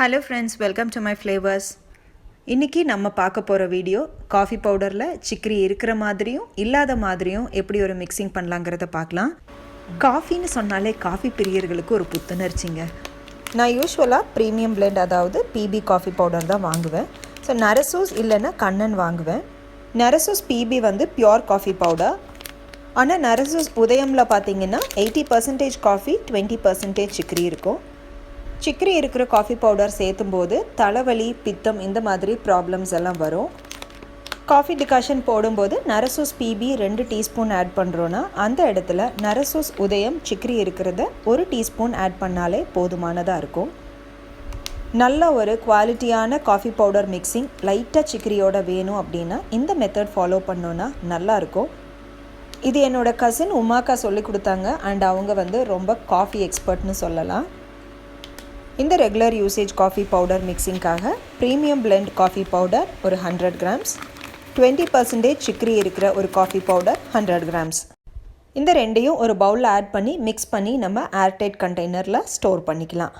Hello friends, welcome to my flavours. இன்றைக்கி நம்ம பார்க்க போகிற வீடியோ காஃபி பவுடரில் சிக்கரி இருக்கிற மாதிரியும் இல்லாத மாதிரியும் எப்படி ஒரு மிக்சிங் பண்ணலாங்கிறத பார்க்கலாம். காஃபின்னு சொன்னாலே காஃபி பிரியர்களுக்கு ஒரு புத்துணர்ச்சிங்க. நான் யூஸ்வலாக ப்ரீமியம் பிளெண்ட், அதாவது பிபி காஃபி பவுடர் தான் வாங்குவேன். ஸோ நரசூஸ் இல்லைன்னா கண்ணன் வாங்குவேன். நரசூஸ் பிபி வந்து பியோர் காஃபி பவுடர். ஆனால் நரசூஸ் உதயமில் பார்த்திங்கன்னா 80% காஃபி, 20% சிக்கரி இருக்கும். சிக்கரி இருக்கிற காஃபி பவுடர் சேர்த்தும் போது தலைவலி, பித்தம் இந்த மாதிரி ப்ராப்ளம்ஸ் எல்லாம் வரும். காஃபி டிகாஷன் போடும்போது நரசூஸ் பிபி 2 டீஸ்பூன் ஆட் பண்ணுறோன்னா அந்த இடத்துல நரசூஸ் உதயம் சிக்கரி இருக்கிறத 1 டீஸ்பூன் ஆட் பண்ணாலே போதுமானதாக இருக்கும். நல்ல ஒரு குவாலிட்டியான காஃபி பவுடர் மிக்சிங் லைட்டாக சிக்கரியோட வேணும் அப்படின்னா இந்த மெத்தட் ஃபாலோ பண்ணோன்னா நல்லாயிருக்கும். இது என்னோடய கசின் உமாக்கா சொல்லி கொடுத்தாங்க. அண்ட் அவங்க வந்து ரொம்ப காஃபி எக்ஸ்பர்ட்னு சொல்லலாம். இந்த ரெகுலர் யூசேஜ் காஃபி பவுடர் மிக்சிங்காக ப்ரீமியம் பிளெண்ட் காஃபி பவுடர் ஒரு 100 கிராம்ஸ், 20% சிக்கரி இருக்கிற ஒரு காஃபி பவுடர் 100 கிராம்ஸ். இந்த ரெண்டையும் ஒரு பவுலில் ஆட் பண்ணி மிக்ஸ் பண்ணி நம்ம ஏர்டைட் கண்டெய்னரில் ஸ்டோர் பண்ணிக்கலாம்.